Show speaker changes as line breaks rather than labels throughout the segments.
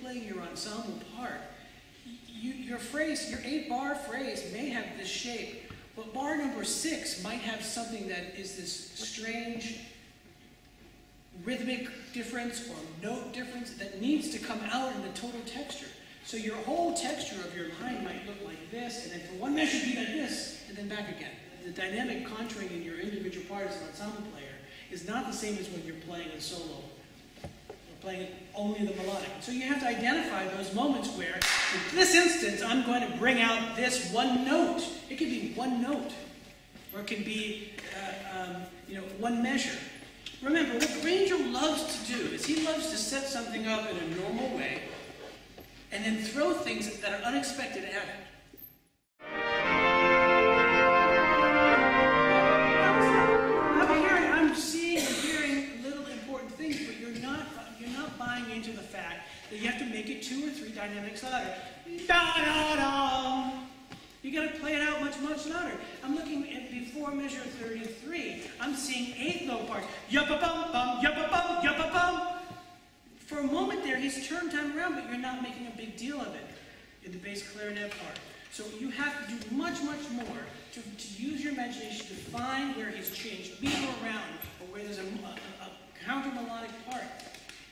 playing your ensemble part, your phrase, your 8-bar phrase may have this shape, but bar number 6 might have something that is this strange rhythmic difference or note difference that needs to come out in the total texture. So your whole texture of your line might look like this, and then for one measure be like this, and then back again. The dynamic contouring in your individual part as an ensemble player is not the same as when you're playing in solo, or playing only the melodic. So you have to identify those moments where, in this instance, I'm going to bring out this one note. It could be one note, or it can be one measure. Remember, what Grainger loves to do is he loves to set something up in a normal way and then throw things that are unexpected at it. I'm seeing and hearing little important things, but you're not buying into the fact that you have to make it 2 or 3 dynamics louder. Da-da-da! You got to play it out much, much louder. I'm looking at before measure 33. I'm seeing 8 low parts. Yup-a-bum-bum, yup-a-bum, yup-a-bum. For a moment there, he's turned time around, but you're not making a big deal of it in the bass clarinet part. So you have to do much, much more to use your imagination to find where he's changed meter around, or where there's a counter melodic part.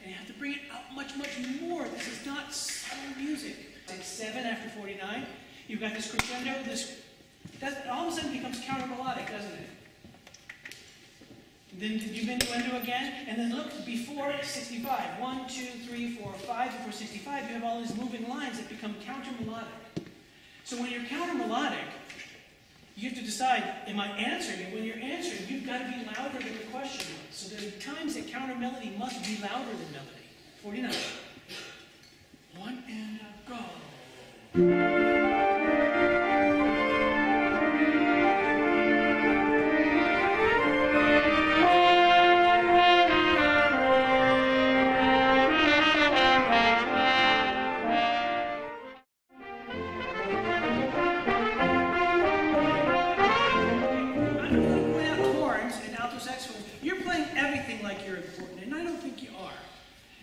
And you have to bring it out much, much more. This is not subtle music. It's 7 after 49. You've got this crescendo, that all of a sudden becomes counter melodic, doesn't it? Then you diminuendo again, and then look before 65. 1, 2, 3, 4, 5. Before 65, you have all these moving lines that become counter melodic. So when you're counter melodic, you have to decide, am I answering? And when you're answering, you've got to be louder than the question was. So there are times that counter melody must be louder than melody. 49. 1 and go.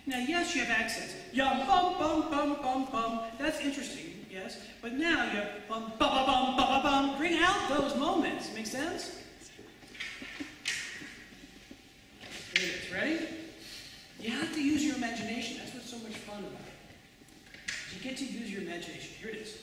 Now, yes, you have accents. Yum, bum, bum, bum, bum, bum. That's interesting, yes. But now you have bum, ba, ba, bum, ba, ba, bum. Bring out those moments. Make sense? Here it is. Ready? You have to use your imagination. That's what's so much fun about it. You get to use your imagination. Here it is.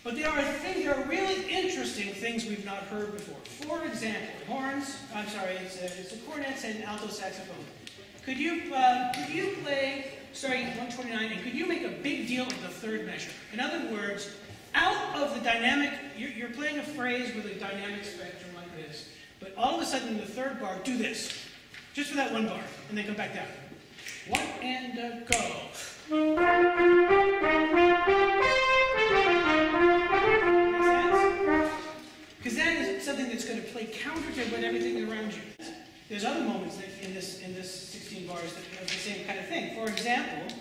But there are really interesting things we've not heard before. For example, horns, I'm sorry, it's a cornets and alto saxophone. Could you play, starting at 129, and could you make a big deal of the third measure? In other words, out of the dynamic, you're playing a phrase with a dynamic spectrum like this, but all of a sudden in the third bar, do this. Just for that one bar, and then come back down. 1 and go. Because that is something that's going to play counter to what everything around you. There's other moments that in this 16 bars that have the same kind of thing. For example,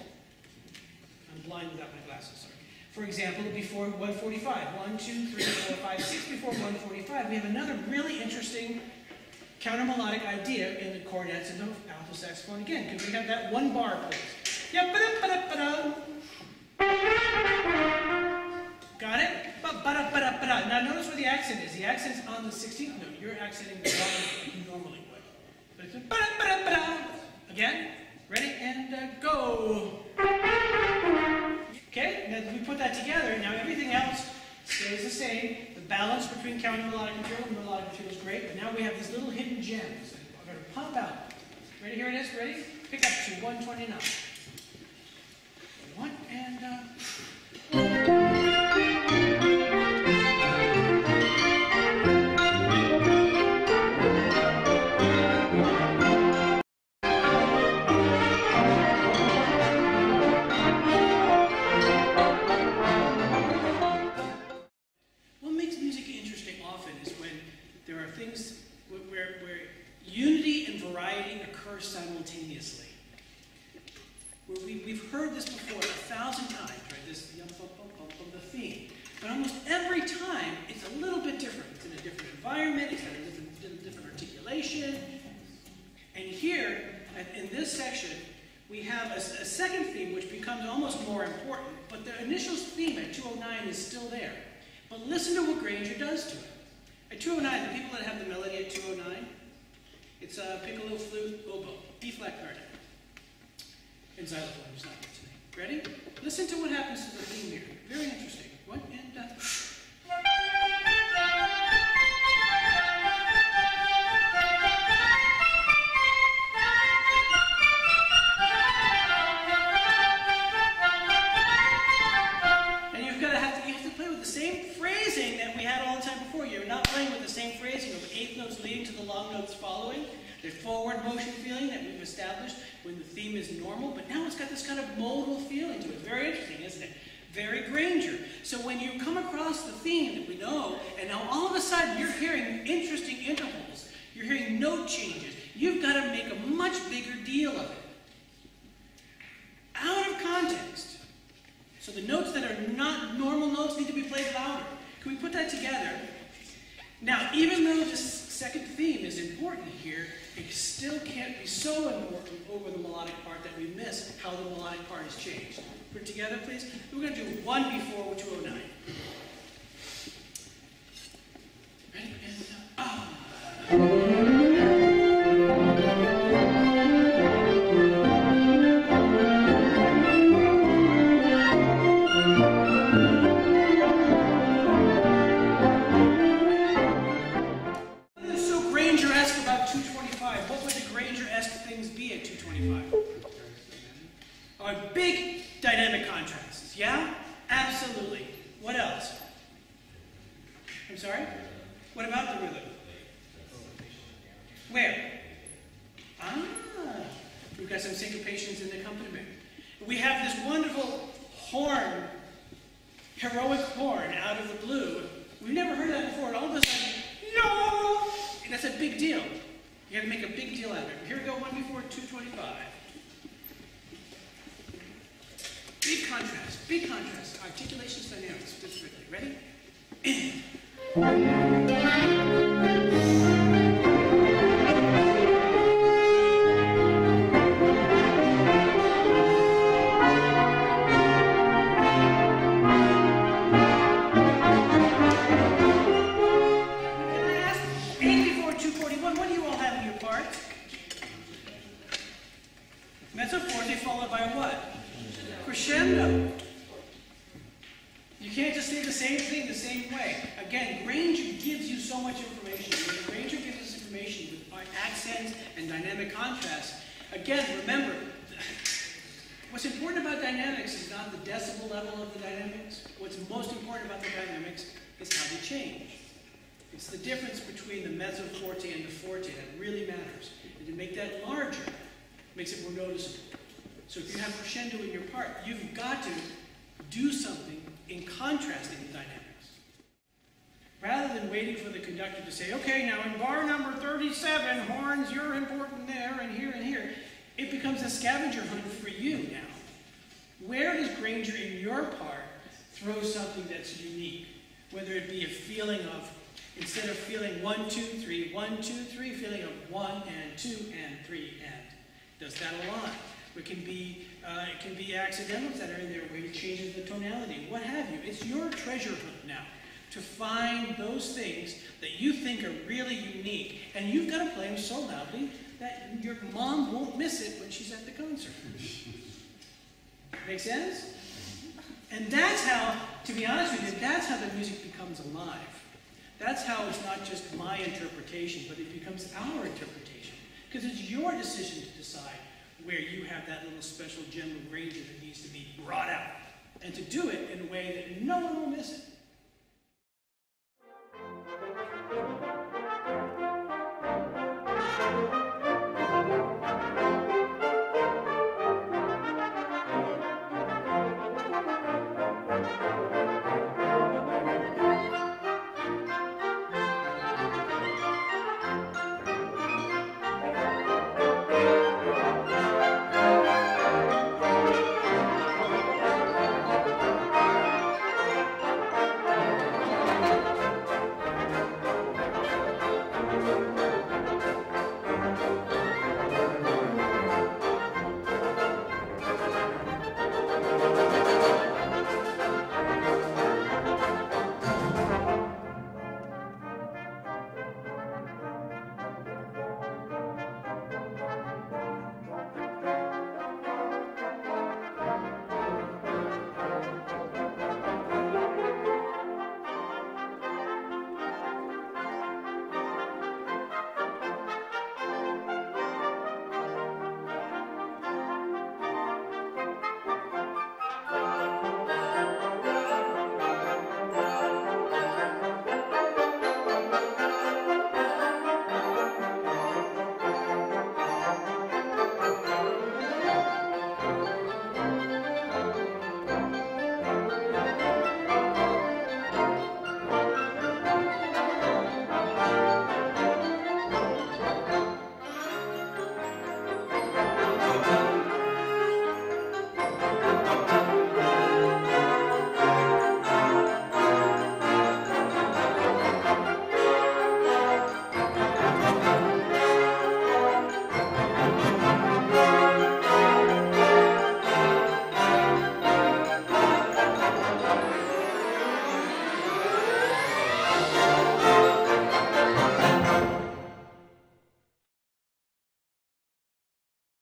I'm blind without my glasses, sorry. For example, before 145, 1, 2, 3, 4, 5, 6 before 145, we have another really interesting counter melodic idea in the cornets and the alto saxophone again. Could we have that one bar, please? Yep, ba-da-ba-da-ba-da. Got it? Ba-da-ba-da-ba-da. Now notice where the accent is. The accent's on the 16th note. You're accenting the bottom like you normally would. But it's ba-da-ba-da-ba-da. Again, ready, and go. Okay, now we put that together. Now everything else stays the same. The balance between counter melodic material and melodic material is great, but now we have these little hidden gems that we're going to pump out. Ready? Here it is. Ready? Pick up to 129. 1 and What makes music interesting often is when there are things where unity and variety occur simultaneously. We've heard this before 1,000 times, right? This yum, bum, bum, bum, bum, the theme. But almost every time, it's a little bit different. It's in a different environment, it's got a different articulation. And here, in this section, we have a second theme which becomes almost more important, but the initial theme at 209 is still there. But listen to what Grainger does to it. At 209, the people that have the melody at 209, it's piccolo, flute, oboe, B-flat clarinet, and xylophone is not here today. Ready? Listen to what happens to the theme here. Very interesting. What? And you have to play with the same phrasing that we had all the time before. You're not playing with the same phrasing of eighth notes leading to the long notes following. The forward motion feeling that we've established when the theme is normal, but now it's got this kind of modal feeling to it. Very interesting, isn't it? Very Grainger. So when you come across the theme that we know, and now all of a sudden you're hearing interesting intervals, you're hearing note changes, you've got to make a much bigger deal of it. Out of context. So the notes that are not normal notes need to be played louder. Can we put that together? Now, even though this second theme is important here, it still can't be so important over the melodic part that we miss how the melodic part has changed. Put it together, please. We're going to do one before 209. Ready? And what would the Grainger-esque things be at 225? Big dynamic contrasts, yeah? Absolutely. What else? I'm sorry? What about the rhythm? Where? We've got some syncopations in the accompaniment. We have this wonderful horn, heroic horn out of the blue. We've never heard that before, and all of a sudden, no! And that's a big deal. You have to make a big deal out of it. Here we go, one before 225. Big contrast. Articulations, dynamics, specifically. Ready? Mezzo forte followed by what? Crescendo. You can't just say the same thing the same way. Again, Grainger gives you so much information. When Grainger gives us information with accents and dynamic contrast, again, remember, what's important about dynamics is not the decibel level of the dynamics. What's most important about the dynamics is how they change. It's the difference between the mezzo forte and the forte that really matters. And to make that larger, makes it more noticeable. So if you have crescendo in your part, you've got to do something in contrasting the dynamics. Rather than waiting for the conductor to say, okay, now in bar number 37, horns, you're important there and here, it becomes a scavenger hunt for you now. Where does Grainger in your part throw something that's unique? Whether it be a feeling of, instead of feeling 1, 2, 3, 1, 2, 3, feeling of 1 and 2 and 3 and. Does that a lot. It can be accidentals that are in there where it changes the tonality, what have you. It's your treasure hunt now to find those things that you think are really unique, and you've got to play them so loudly that your mom won't miss it when she's at the concert. Make sense? And that's how, to be honest with you, that's how the music becomes alive. That's how it's not just my interpretation, but it becomes our interpretation. Because it's your decision to decide where you have that little special gem of Grainger that needs to be brought out. And to do it in a way that no one will miss it.